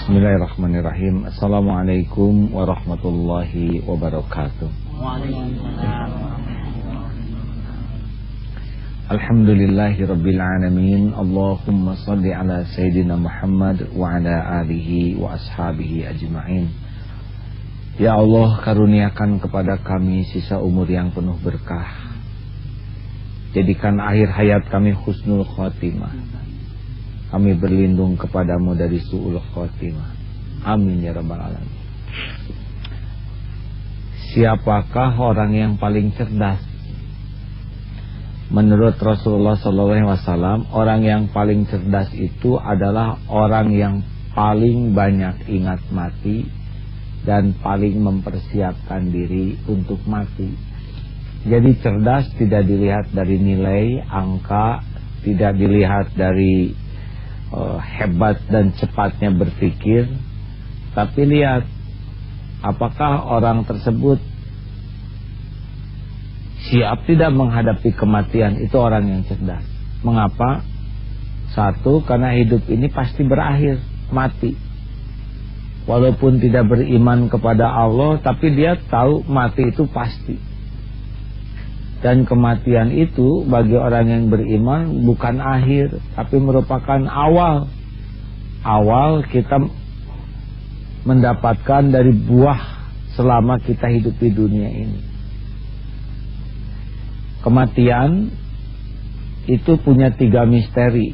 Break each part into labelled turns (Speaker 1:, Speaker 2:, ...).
Speaker 1: Bismillahirrahmanirrahim. Assalamualaikum warahmatullahi wabarakatuh. Alhamdulillahi rabbil alamin. Allahumma salli ala Sayyidina Muhammad wa ala alihi wa ashabihi ajma'in. Ya Allah, karuniakan kepada kami sisa umur yang penuh berkah. Jadikan akhir hayat kami husnul khotimah. Kami berlindung kepadamu dari su'ul khotimah. Amin ya rabbal alamin. Siapakah orang yang paling cerdas? Menurut Rasulullah SAW, orang yang paling cerdas itu adalah orang yang paling banyak ingat mati dan paling mempersiapkan diri untuk mati. Jadi cerdas tidak dilihat dari nilai, angka, tidak dilihat dari hebat dan cepatnya berpikir, tapi lihat apakah orang tersebut siap tidak menghadapi kematian. Itu orang yang cerdas. Mengapa? Satu, karena hidup ini pasti berakhir, mati. Walaupun tidak beriman kepada Allah, tapi dia tahu mati itu pasti. Dan kematian itu bagi orang yang beriman bukan akhir, tapi merupakan awal. Awal kita mendapatkan dari buah selama kita hidup di dunia ini. Kematian itu punya 3 misteri.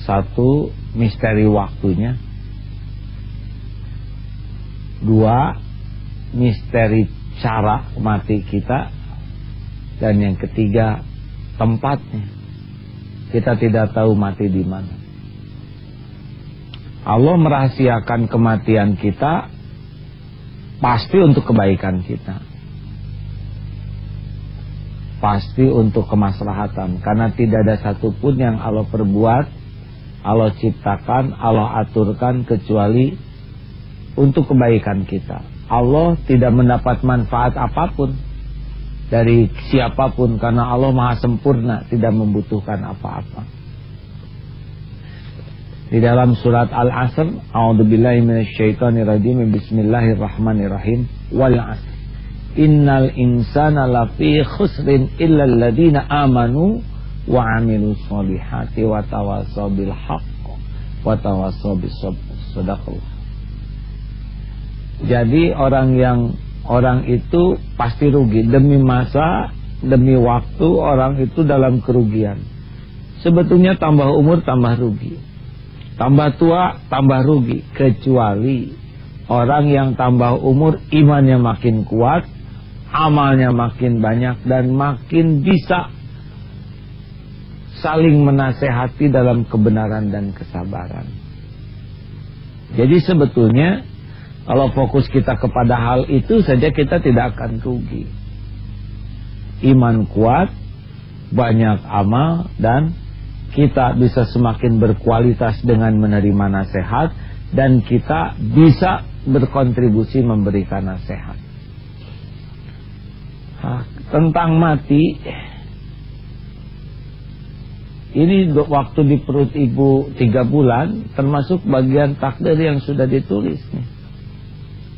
Speaker 1: Satu, misteri waktunya. 2, misteri cara mati kita. Dan yang ketiga, tempatnya. Kita tidak tahu mati di mana. Allah merahasiakan kematian kita pasti untuk kebaikan kita. Pasti untuk kemaslahatan. Karena tidak ada satupun yang Allah perbuat, Allah ciptakan, Allah aturkan kecuali untuk kebaikan kita. Allah tidak mendapat manfaat apapun dari siapapun, karena Allah maha sempurna, tidak membutuhkan apa-apa. Di dalam surat Al-Asr, a'udzubillahi minasyaitonirrajim, bismillahirrahmanirrahim, wal 'asr innal insana lafi khusrin illal ladzina amanu wa 'amilus sholihati wa tawassaw bil haqq wa tawassaw bis sabr. Shadaqallah. Jadi orang itu pasti rugi. Demi masa, demi waktu, orang itu dalam kerugian. Sebetulnya tambah umur tambah rugi, tambah tua tambah rugi. Kecuali orang yang tambah umur, imannya makin kuat, amalnya makin banyak, dan makin bisa saling menasehati dalam kebenaran dan kesabaran. Jadi sebetulnya kalau fokus kita kepada hal itu saja, kita tidak akan rugi. Iman kuat, banyak amal, dan kita bisa semakin berkualitas dengan menerima nasihat, dan kita bisa berkontribusi memberikan nasihat. Tentang mati, ini waktu di perut ibu 3 bulan, termasuk bagian takdir yang sudah ditulis nih.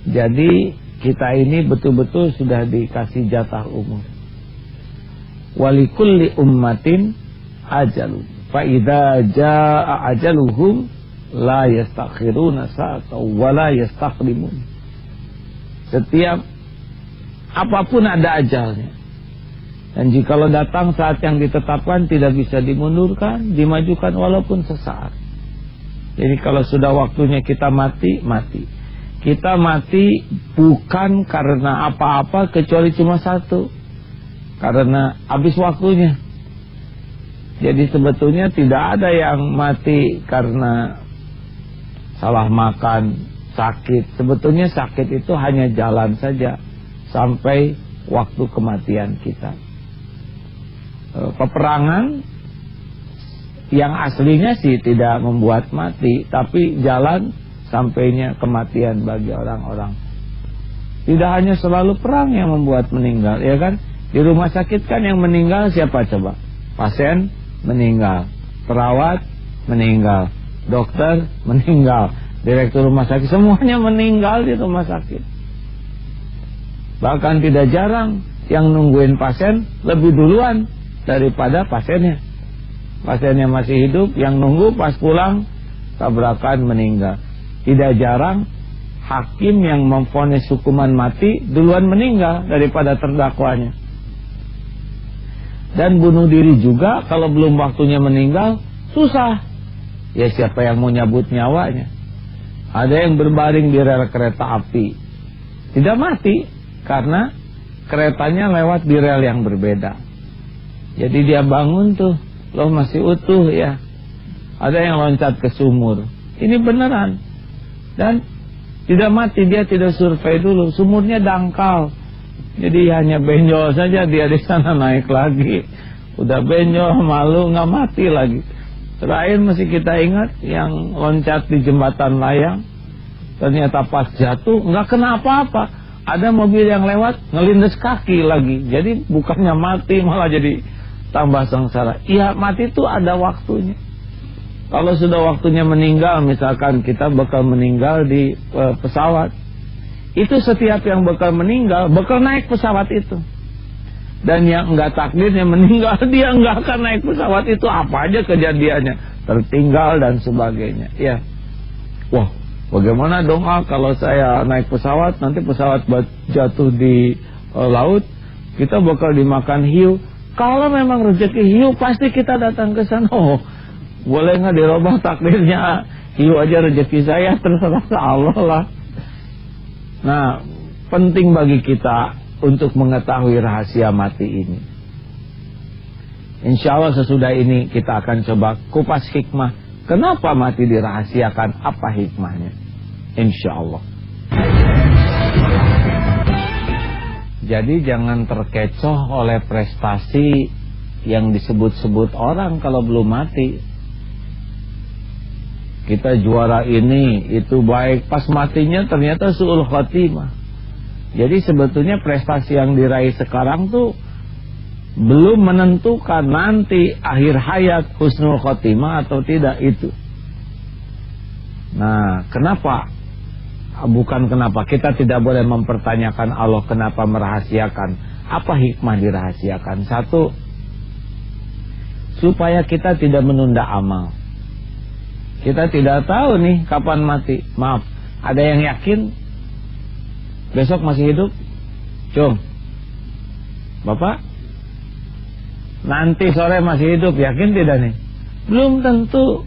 Speaker 1: Jadi kita ini betul-betul sudah dikasih jatah umur. Walikulli ummatin ajalun, fa idza jaa ajaluhum la yastakhiruna sa'atan wa la yastaqdimun. Setiap apapun ada ajalnya. Dan jikalau datang saat yang ditetapkan, tidak bisa dimundurkan, dimajukan walaupun sesaat. Jadi kalau sudah waktunya kita mati, mati. Kita mati bukan karena apa-apa kecuali cuma satu, karena habis waktunya. Jadi sebetulnya tidak ada yang mati karena salah makan, sakit. Sebetulnya sakit itu hanya jalan saja sampai waktu kematian kita. Peperangan yang aslinya sih tidak membuat mati, tapi jalan sampainya kematian bagi orang-orang. Tidak hanya selalu perang yang membuat meninggal, ya kan? Di rumah sakit kan yang meninggal siapa coba? Pasien meninggal, perawat meninggal, dokter meninggal, direktur rumah sakit, semuanya meninggal di rumah sakit. Bahkan tidak jarang yang nungguin pasien lebih duluan daripada pasiennya. Pasiennya masih hidup, yang nunggu pas pulang tabrakan meninggal. Tidak jarang hakim yang memvonis hukuman mati duluan meninggal daripada terdakwanya. Dan bunuh diri juga kalau belum waktunya meninggal susah. Ya siapa yang mau nyabut nyawanya? Ada yang berbaring di rel kereta api, tidak mati karena keretanya lewat di rel yang berbeda. Jadi dia bangun tuh, loh masih utuh ya. Ada yang loncat ke sumur. Ini beneran. Dan tidak mati, dia tidak survei dulu, sumurnya dangkal. Jadi hanya benjol saja, dia di sana naik lagi. Udah benjol, malu, nggak mati lagi. Terakhir masih kita ingat yang loncat di jembatan layang, ternyata pas jatuh nggak kena apa-apa. Ada mobil yang lewat ngelindes kaki lagi. Jadi bukannya mati malah jadi tambah sengsara. Iya, mati itu ada waktunya. Kalau sudah waktunya meninggal, misalkan kita bakal meninggal di pesawat, itu setiap yang bakal meninggal bakal naik pesawat itu. Dan yang enggak takdirnya meninggal, dia enggak akan naik pesawat itu. Apa aja kejadiannya, tertinggal dan sebagainya. Ya, wah, bagaimana dong kalau saya naik pesawat, nanti pesawat jatuh di laut, kita bakal dimakan hiu. Kalau memang rezeki hiu, pasti kita datang ke sana. Oh, boleh nggak dirubah takdirnya? Hiu aja rezeki saya, terserah Allah lah. Nah, penting bagi kita untuk mengetahui rahasia mati ini. Insya Allah sesudah ini kita akan coba kupas hikmah. Kenapa mati dirahasiakan? Apa hikmahnya? Insya Allah. Jadi jangan terkecoh oleh prestasi yang disebut-sebut orang kalau belum mati. Kita juara ini, itu baik, pas matinya ternyata su'ul khatimah. Jadi sebetulnya prestasi yang diraih sekarang tuh belum menentukan nanti akhir hayat husnul khatimah atau tidak itu. Nah, kenapa? Bukan kenapa, kita tidak boleh mempertanyakan Allah kenapa merahasiakan. Apa hikmah dirahasiakan? Satu, supaya kita tidak menunda amal. Kita tidak tahu nih kapan mati. Maaf, ada yang yakin besok masih hidup? Cung, Bapak, nanti sore masih hidup, yakin tidak nih? Belum tentu.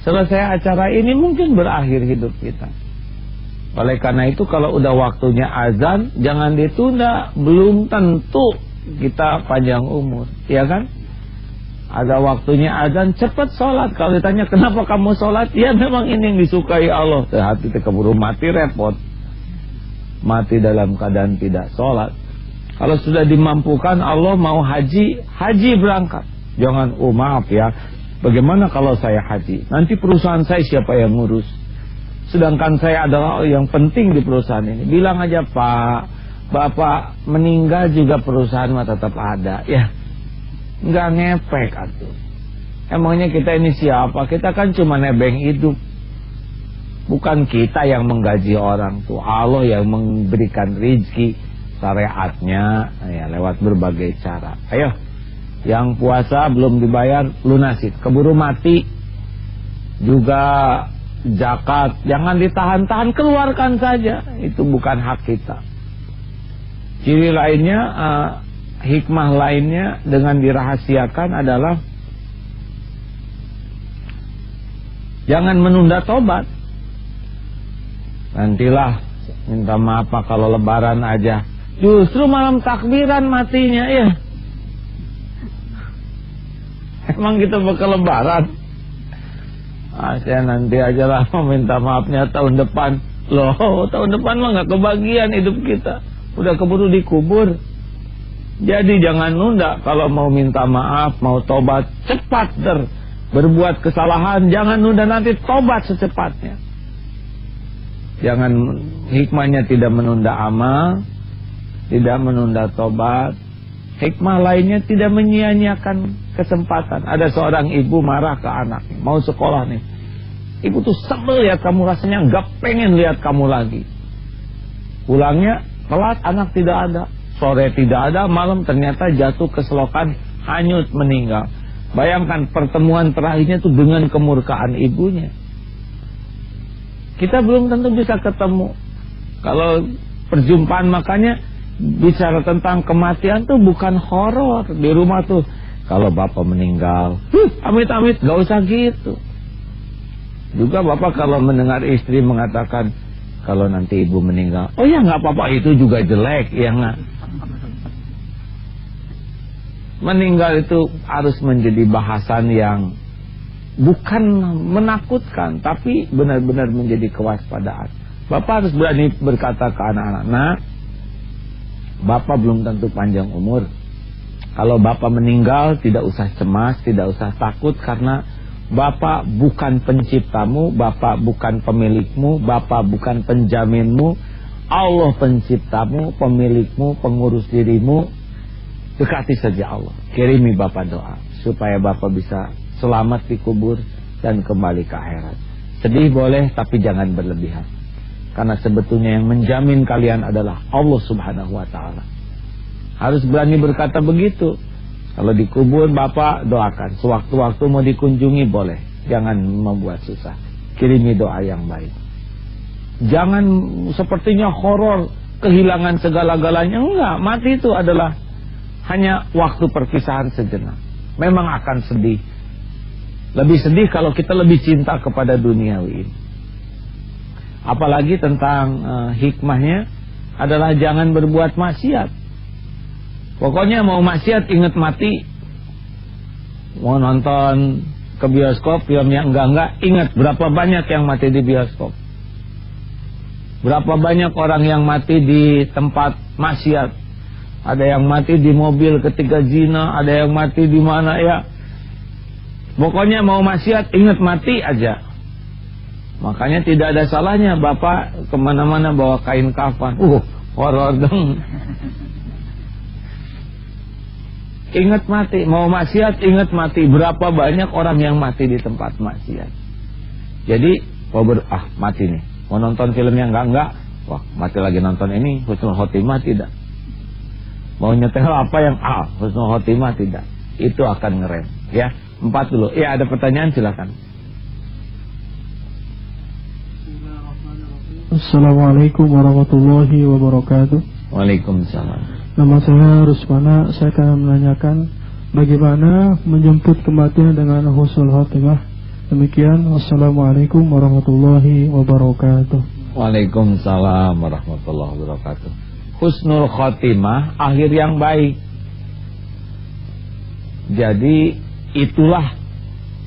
Speaker 1: Selesai acara ini mungkin berakhir hidup kita. Oleh karena itu kalau udah waktunya azan, jangan ditunda. Belum tentu kita panjang umur, ya kan? Ada waktunya azan, cepat sholat. Kalau ditanya kenapa kamu sholat, ya memang ini yang disukai Allah. Hati keburu mati, repot. Mati dalam keadaan tidak sholat. Kalau sudah dimampukan Allah mau haji, haji berangkat. Jangan, oh maaf ya, bagaimana kalau saya haji? Nanti perusahaan saya siapa yang ngurus? Sedangkan saya adalah yang penting di perusahaan ini. Bilang aja, Pak, Bapak meninggal juga perusahaan mah tetap ada. Ya, nggak ngepek atuh. Emangnya kita ini siapa? Kita kan cuma nebeng hidup. Bukan kita yang menggaji orang tuh, Allah yang memberikan rezeki syariatnya ya, lewat berbagai cara. Ayo, yang puasa belum dibayar lunasin. Keburu mati juga zakat jangan ditahan-tahan, keluarkan saja. Itu bukan hak kita. Ciri lainnya, hikmah lainnya dengan dirahasiakan adalah jangan menunda tobat. Nantilah minta maaf kalau lebaran aja. Justru malam takbiran matinya ya. Emang kita bakal lebaran? Saya nanti aja lah minta maafnya tahun depan. Loh, tahun depan mah gak kebagian hidup kita. Udah keburu dikubur. Jadi jangan nunda. Kalau mau minta maaf, mau tobat, cepat berbuat kesalahan, jangan nunda, nanti tobat secepatnya. Jangan, hikmahnya tidak menunda amal, tidak menunda tobat. Hikmah lainnya tidak menyia-nyiakan kesempatan. Ada seorang ibu marah ke anaknya, mau sekolah nih. Ibu tuh sebel lihat kamu, rasanya nggak pengen lihat kamu lagi. Pulangnya telat, anak tidak ada. Sore tidak ada, malam ternyata jatuh ke selokan, hanyut, meninggal. Bayangkan pertemuan terakhirnya tuh dengan kemurkaan ibunya. Kita belum tentu bisa ketemu. Kalau perjumpaan, makanya bicara tentang kematian tuh bukan horor. Di rumah tuh kalau bapak meninggal, amit-amit, gak usah gitu. Juga bapak kalau mendengar istri mengatakan kalau nanti ibu meninggal, oh ya nggak apa-apa, itu juga jelek, ya nggak. Meninggal itu harus menjadi bahasan yang bukan menakutkan, tapi benar-benar menjadi kewaspadaan. Bapak harus berani berkata ke anak-anak, nah, bapak belum tentu panjang umur. Kalau bapak meninggal, tidak usah cemas, tidak usah takut, karena bapak bukan penciptamu, bapak bukan pemilikmu, bapak bukan penjaminmu. Allah penciptamu, pemilikmu, pengurus dirimu. Dekati saja Allah. Kirimi bapak doa supaya bapak bisa selamat dikubur dan kembali ke akhirat. Sedih boleh, tapi jangan berlebihan. Karena sebetulnya yang menjamin kalian adalah Allah Subhanahu wa ta'ala. Harus berani berkata begitu. Kalau dikubur, bapak doakan. Sewaktu-waktu mau dikunjungi boleh. Jangan membuat susah. Kirimi doa yang baik. Jangan sepertinya horor, kehilangan segala-galanya. Enggak, mati itu adalah hanya waktu perpisahan sejenak. Memang akan sedih. Lebih sedih kalau kita lebih cinta kepada duniawi ini. Apalagi tentang hikmahnya adalah jangan berbuat maksiat. Pokoknya mau maksiat ingat mati. Mau nonton ke bioskop film yang enggak, ingat berapa banyak yang mati di bioskop. Berapa banyak orang yang mati di tempat maksiat. Ada yang mati di mobil ketika zina, ada yang mati di mana ya. Pokoknya mau maksiat ingat mati aja. Makanya tidak ada salahnya bapak kemana-mana bawa kain kafan. Horor dong. Ingat mati, mau maksiat ingat mati. Berapa banyak orang yang mati di tempat maksiat. Jadi mati nih. Mau nonton film yang enggak, wah mati lagi nonton ini, husnul khotimah tidak. Mau nyetel apa yang husnul khotimah tidak. Itu akan ngerem, ya. 4 dulu. Ya, ada pertanyaan silakan.
Speaker 2: Assalamualaikum warahmatullahi wabarakatuh.
Speaker 1: Waalaikumsalam.
Speaker 2: Nama saya Rusmana. Saya akan menanyakan bagaimana menjemput kematian dengan husnul khotimah. Demikian. Wassalamualaikum warahmatullahi wabarakatuh.
Speaker 1: Waalaikumsalam warahmatullahi wabarakatuh. Husnul khotimah, akhir yang baik. Jadi itulah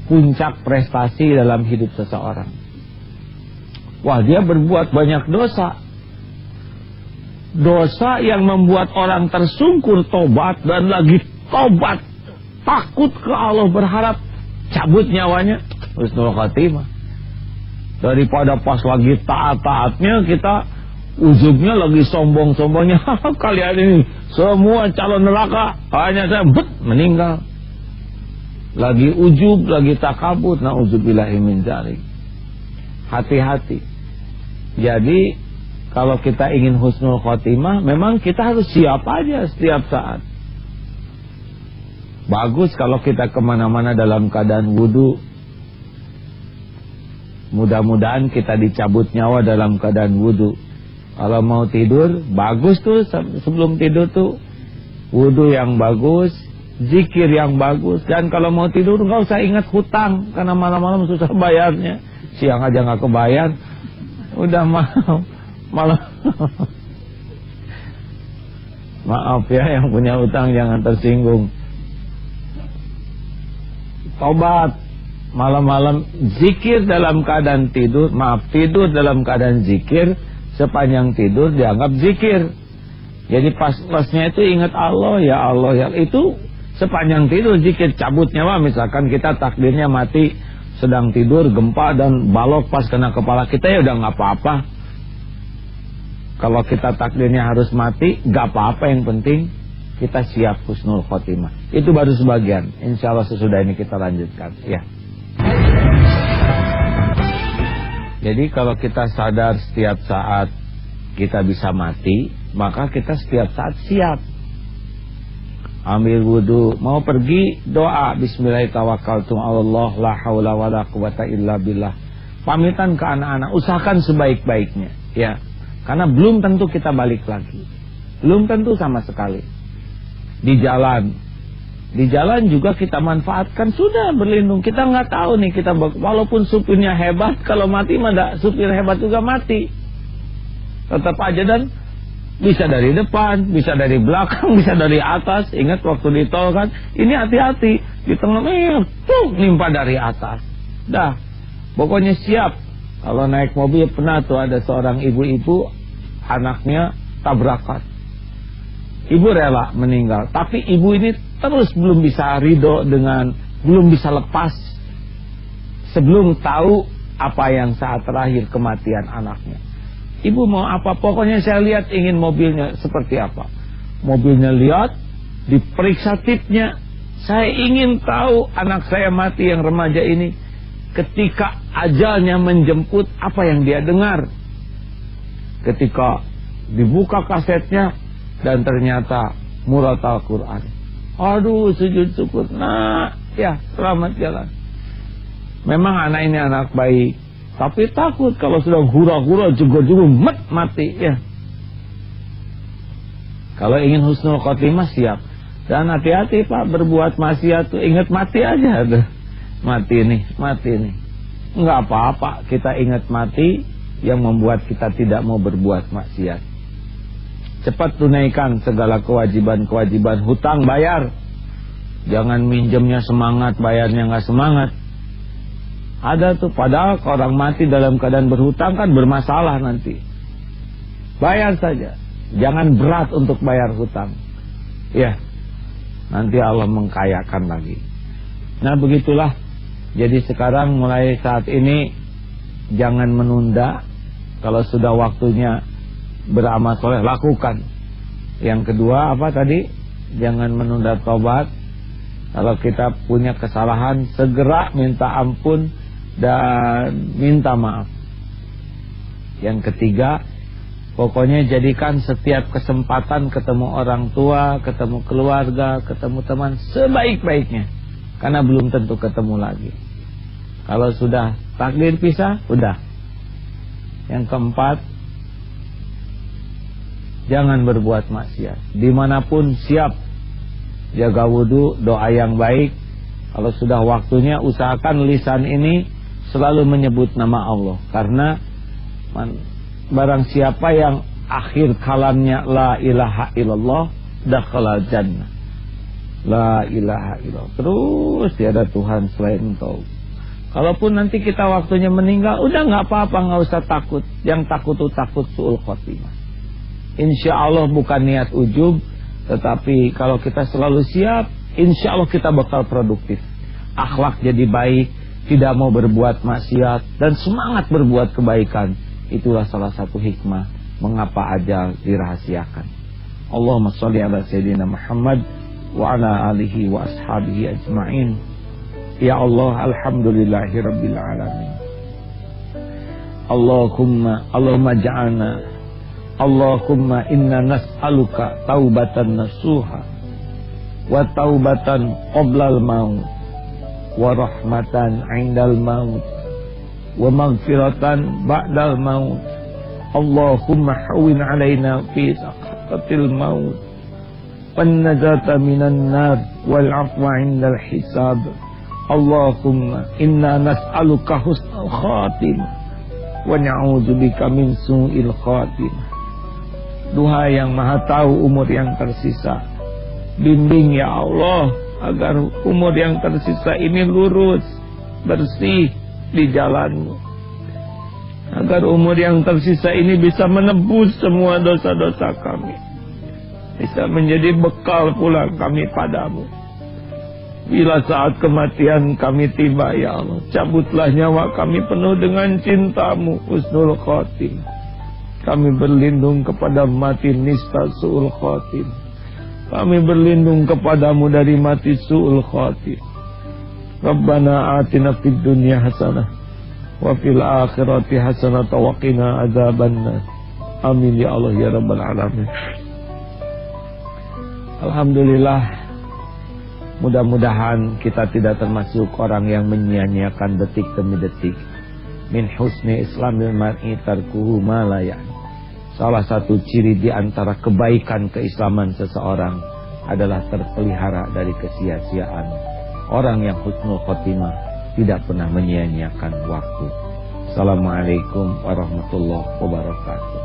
Speaker 1: puncak prestasi dalam hidup seseorang. Wah, dia berbuat banyak dosa. Dosa yang membuat orang tersungkur tobat dan lagi tobat, takut ke Allah, berharap cabut nyawanya. Husnul khotimah. Daripada pas lagi taat-taatnya kita ujubnya lagi sombong-sombongnya. Kalian ini semua calon neraka, hanya saya meninggal. Lagi ujub, lagi takabur. Na'udzubillahi min dzalik. Hati-hati. Jadi kalau kita ingin husnul khotimah, memang kita harus siap aja setiap saat. Bagus kalau kita kemana-mana dalam keadaan wudu. Mudah-mudahan kita dicabut nyawa dalam keadaan wudu. Kalau mau tidur, bagus tuh sebelum tidur tuh wudu yang bagus, zikir yang bagus. Dan kalau mau tidur nggak usah ingat hutang, karena malam-malam susah bayarnya. Siang aja nggak kebayar, udah malah maaf ya, yang punya utang jangan tersinggung. Tobat malam-malam, zikir dalam keadaan tidur, tidur dalam keadaan zikir. Sepanjang tidur dianggap zikir. Jadi pas-pasnya itu ingat Allah, ya Allah, ya itu sepanjang tidur zikir. Cabut nyawa, misalkan kita takdirnya mati sedang tidur, gempa dan balok pas kena kepala kita, ya udah nggak apa-apa. Kalau kita takdirnya harus mati, nggak apa-apa, yang penting kita siap husnul khotimah. Itu baru sebagian. Insya Allah sesudah ini kita lanjutkan, ya. Jadi kalau kita sadar setiap saat kita bisa mati, maka kita setiap saat siap. Ambil wudu, mau pergi, doa bismillahirrahmanirrahim, Allah la haula wala quwata illa billah. Pamitan ke anak-anak, usahakan sebaik-baiknya, ya. Karena belum tentu kita balik lagi. Belum tentu sama sekali. Di jalan juga kita manfaatkan, sudah berlindung. Kita nggak tahu nih, kita walaupun supirnya hebat, kalau mati mah supir hebat juga mati. Tetap aja, dan bisa dari depan, bisa dari belakang, bisa dari atas. Ingat waktu di tol kan, ini hati-hati, di tengah nimpa dari atas. Dah, pokoknya siap. Kalau naik mobil pernah tuh ada seorang ibu-ibu, anaknya tabrakan. Ibu rela meninggal, tapi ibu ini terus belum bisa ridho belum bisa lepas sebelum tahu apa yang saat terakhir kematian anaknya. Ibu mau apa? Pokoknya saya lihat ingin mobilnya seperti apa. Mobilnya lihat, diperiksa tipnya. Saya ingin tahu anak saya mati yang remaja ini, ketika ajalnya menjemput, apa yang dia dengar. Ketika dibuka kasetnya, dan ternyata Muratal Quran. Aduh, sujud syukur. Nah, ya, selamat jalan. Memang anak ini anak baik, tapi takut kalau sudah hura-hura, juga-juga mati, ya. Kalau ingin husnul khotimah, siap. Dan hati-hati Pak, berbuat maksiat tuh ingat mati aja tuh. Mati nih. Enggak apa-apa kita ingat mati yang membuat kita tidak mau berbuat maksiat. Cepat tunaikan segala kewajiban-kewajiban, hutang bayar. Jangan minjemnya semangat, bayarnya nggak semangat. Ada tuh, padahal orang mati dalam keadaan berhutang kan bermasalah nanti. Bayar saja, jangan berat untuk bayar hutang. Ya, nanti Allah mengkayakan lagi. Nah begitulah. Jadi sekarang mulai saat ini jangan menunda. Kalau sudah waktunya beramal soleh, lakukan. Yang kedua apa tadi? Jangan menunda tobat. Kalau kita punya kesalahan, segera minta ampun dan minta maaf. Yang ketiga, pokoknya jadikan setiap kesempatan ketemu orang tua, ketemu keluarga, ketemu teman sebaik-baiknya. Karena belum tentu ketemu lagi. Kalau sudah takdir pisah, udah. Yang keempat, jangan berbuat maksiat. Dimanapun siap. Jaga wudu, doa yang baik. Kalau sudah waktunya, usahakan lisan ini selalu menyebut nama Allah. Karena barang siapa yang akhir kalamnya la ilaha illallah, dakhala jannah. La ilaha illallah. Terus tiada Tuhan selain Engkau. Kalaupun nanti kita waktunya meninggal, udah nggak apa-apa, nggak usah takut. Yang takut itu takut su'ul khotimah. Insya Allah bukan niat ujub, tetapi kalau kita selalu siap, insya Allah kita bakal produktif. Akhlak jadi baik, tidak mau berbuat maksiat, dan semangat berbuat kebaikan. Itulah salah satu hikmah mengapa ajal dirahasiakan. Allahumma sholli ala sayyidina Muhammad wa ala alihi wa ashabihi ajma'in. Ya Allah, alhamdulillahi rabbil alamin. Allahumma ja'alna, Allahumma inna nas'aluka taubatan nasuha wa taubatan qoblal maut wa rahmatan indal maut wa maghfiratan ba'dal maut. Allahumma hawwin alaina fi saqatil maut wan najata minan nar wal afwa indal hisab. Allahumma inna nas'aluka husnul khatimah wa na'udzubika min su'il khatimah. Duha yang maha tahu umur yang tersisa, bimbing ya Allah agar umur yang tersisa ini lurus, bersih di jalan-Mu, agar umur yang tersisa ini bisa menebus semua dosa-dosa kami, bisa menjadi bekal pulang kami padamu. Bila saat kematian kami tiba ya Allah, cabutlah nyawa kami penuh dengan cinta-Mu, husnul khotimah. Kami berlindung kepada mati nista su'ul khatim. Kami berlindung kepadamu dari mati su'ul khatim. Rabbana atina fid dunya hasanah wa fil akhirati hasanah wa qina adzabannar. Amin ya Allah ya rabbal alamin. Alhamdulillah, mudah-mudahan kita tidak termasuk orang yang menyia-nyiakan detik demi detik. Min husni islamil mar'i tarkuhu ma la ya'ni. Salah satu ciri di antara kebaikan keislaman seseorang adalah terpelihara dari kesia-siaan. Orang yang husnul khotimah tidak pernah menyia-nyiakan waktu. Assalamualaikum warahmatullahi wabarakatuh.